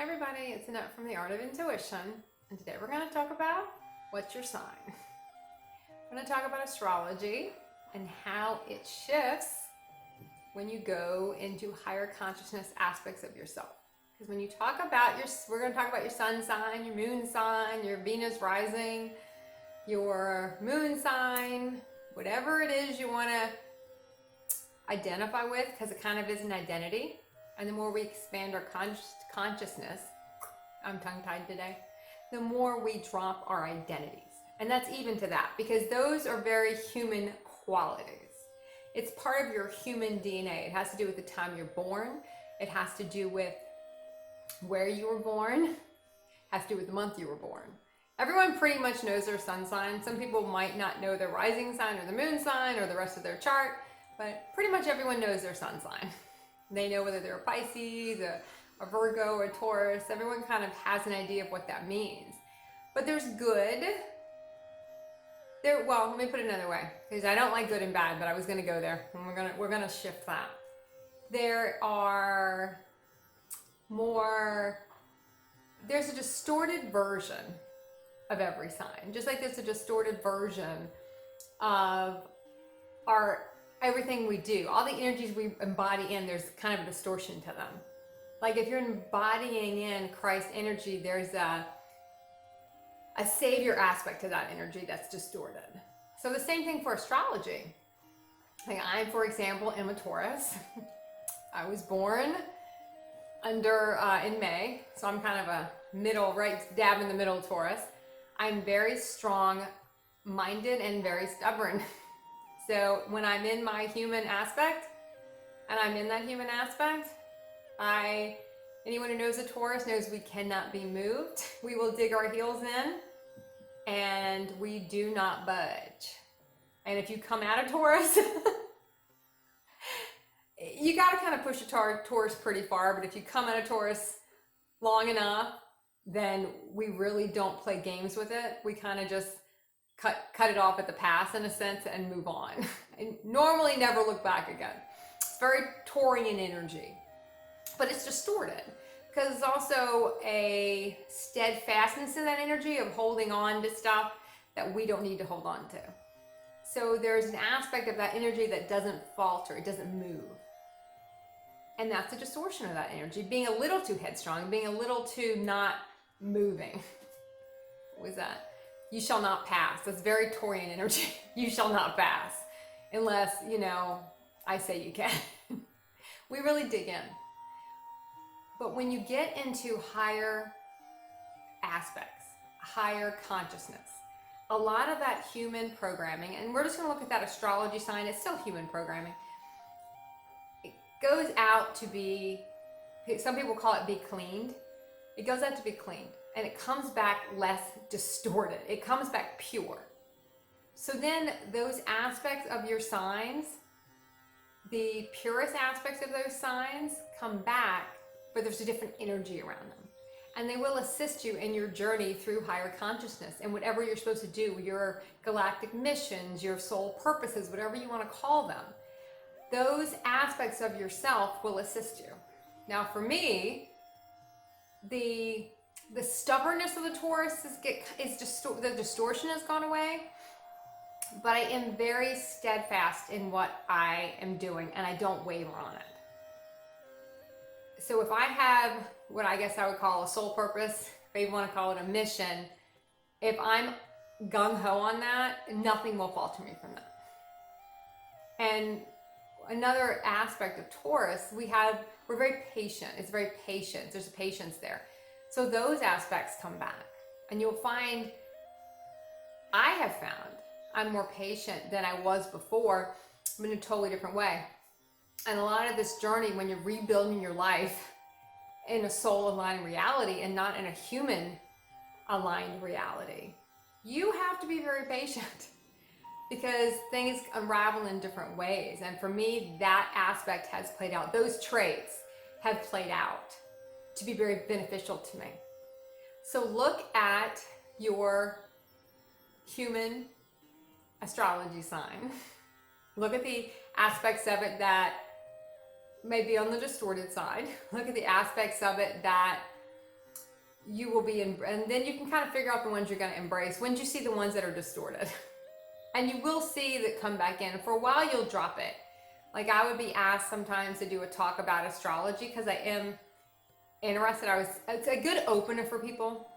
Hi everybody, it's Annette from the Art of Intuition, and today we're going to talk about what's your sign. We're going to talk about astrology and how it shifts when you go into higher consciousness aspects of yourself. Because when you talk about we're going to talk about your sun sign, your moon sign, your Venus rising, your moon sign, whatever it is you want to identify with, because it kind of is an identity. And the more we expand our consciousness, I'm tongue-tied today, the more we drop our identities. And that's even to that, because those are very human qualities. It's part of your human DNA. It has to do with the time you're born. It has to do with where you were born. It has to do with the month you were born. Everyone pretty much knows their sun sign. Some people might not know their rising sign or the moon sign or the rest of their chart, but pretty much everyone knows their sun sign. They know whether they're a Pisces, a Virgo, or a Taurus. Everyone kind of has an idea of what that means. But there's good. Well, let me put it another way, because I don't like good and bad, but I was going to go there, and we're gonna shift that. There are more. There's a distorted version of every sign, just like there's a distorted version of everything we do. All the energies we embody in, there's kind of a distortion to them. Like if you're embodying in Christ energy, there's a savior aspect to that energy that's distorted. So the same thing for astrology. Like I, for example, am a Taurus. I was born in May, so I'm kind of a middle, right dab in the middle Taurus. I'm very strong-minded and very stubborn. So when I'm in my human aspect, and I'm in that human aspect, anyone who knows a Taurus knows we cannot be moved. We will dig our heels in, and we do not budge. And if you come out of Taurus, you got to kind of push a Taurus pretty far, but if you come out of Taurus long enough, then we really don't play games with it. We kind of just cut it off at the pass in a sense and move on. And normally never look back again. It's very Taurian energy, but it's distorted because it's also a steadfastness in that energy of holding on to stuff that we don't need to hold on to. So there's an aspect of that energy that doesn't falter, it doesn't move. And that's a distortion of that energy, being a little too headstrong, being a little too not moving. What was that? You shall not pass. That's very Taurian energy. You shall not pass. Unless, I say you can. We really dig in. But when you get into higher aspects, higher consciousness, a lot of that human programming, and we're just going to look at that astrology sign, it's still human programming. It goes out to be, some people call it be cleaned. It goes out to be cleaned. And it comes back less distorted. It comes back pure. So then those aspects of your signs, the purest aspects of those signs come back, but there's a different energy around them. And they will assist you in your journey through higher consciousness and whatever you're supposed to do, your galactic missions, your soul purposes, whatever you want to call them. Those aspects of yourself will assist you. Now for me, the stubbornness of the Taurus the distortion has gone away, but I am very steadfast in what I am doing and I don't waver on it. So if I have what I guess I would call a soul purpose, if you want to call it a mission, if I'm gung-ho on that, nothing will falter me from that. And another aspect of Taurus, we're very patient. It's very patient. There's a patience there. So those aspects come back, and you'll find, I have found, I'm more patient than I was before. I'm in a totally different way. And a lot of this journey, when you're rebuilding your life in a soul-aligned reality and not in a human-aligned reality, you have to be very patient because things unravel in different ways. And for me, that aspect has played out. Those traits have played out to be very beneficial to me. So look at your human astrology sign. Look at the aspects of it that may be on the distorted side. Look at the aspects of it that you will be in, and then you can kind of figure out the ones you're going to embrace once you see the ones that are distorted. And you will see that come back in. For a while, you'll drop it. Like I would be asked sometimes to do a talk about astrology because I am interested. It's a good opener for people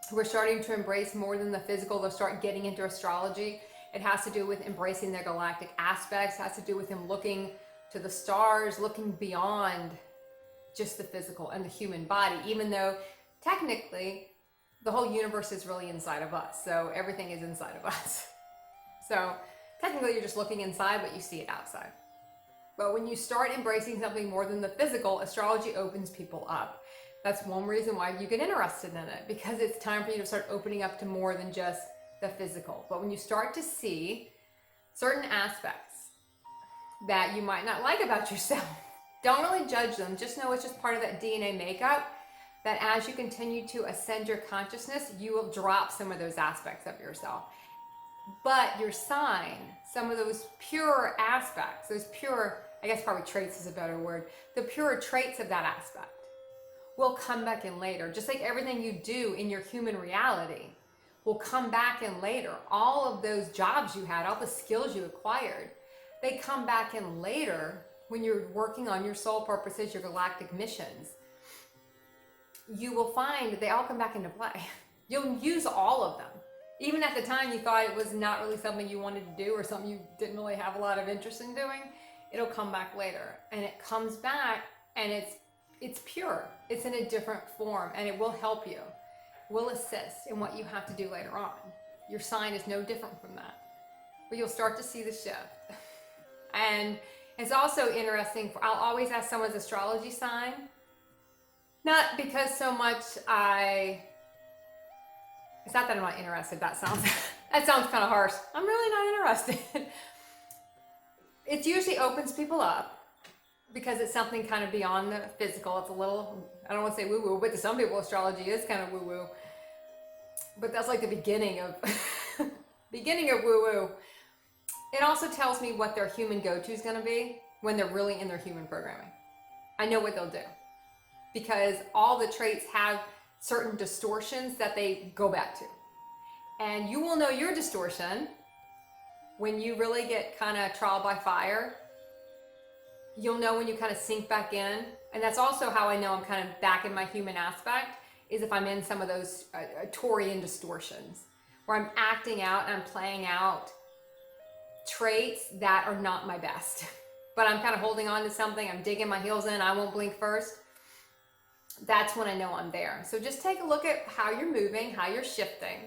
who are starting to embrace more than the physical. They'll start getting into astrology. It has to do with embracing their galactic aspects. It has to do with them looking to the stars, looking beyond just the physical and the human body, even though technically the whole universe is really inside of us. So everything is inside of us. So technically you're just looking inside, but you see it outside. But when you start embracing something more than the physical, astrology opens people up. That's one reason why you get interested in it, because it's time for you to start opening up to more than just the physical. But when you start to see certain aspects that you might not like about yourself, don't really judge them. Just know it's just part of that DNA makeup, that as you continue to ascend your consciousness, you will drop some of those aspects of yourself. But your sign, some of those pure aspects, those pure, I guess probably traits is a better word, the pure traits of that aspect will come back in later. Just like everything you do in your human reality will come back in later. All of those jobs you had, all the skills you acquired, they come back in later when you're working on your soul purposes, your galactic missions. You will find that they all come back into play. You'll use all of them. Even at the time you thought it was not really something you wanted to do or something you didn't really have a lot of interest in doing, it'll come back later. And it comes back and it's pure. It's in a different form and it will help you. Will assist in what you have to do later on. Your sign is no different from that. But you'll start to see the shift. And it's also interesting, I'll always ask someone's astrology sign, not because so much it's not that I'm not interested, that sounds kind of harsh. I'm really not interested. It usually opens people up because it's something kind of beyond the physical. It's a little, I don't want to say woo-woo, but to some people astrology is kind of woo-woo. But that's like the beginning of woo-woo. It also tells me what their human go-to is going to be when they're really in their human programming. I know what they'll do because all the traits have certain distortions that they go back to. And you will know your distortion when you really get kind of trial by fire. You'll know when you kind of sink back in. And that's also how I know I'm kind of back in my human aspect, is if I'm in some of those Taurian distortions where I'm acting out and I'm playing out traits that are not my best. But I'm kind of holding on to something, I'm digging my heels in, I won't blink first. That's when I know I'm there. So just take a look at how you're moving, how you're shifting.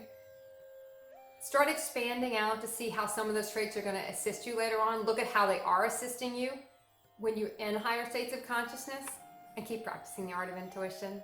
Start expanding out to see how some of those traits are going to assist you later on. Look at how they are assisting you when you're in higher states of consciousness, and keep practicing the art of intuition.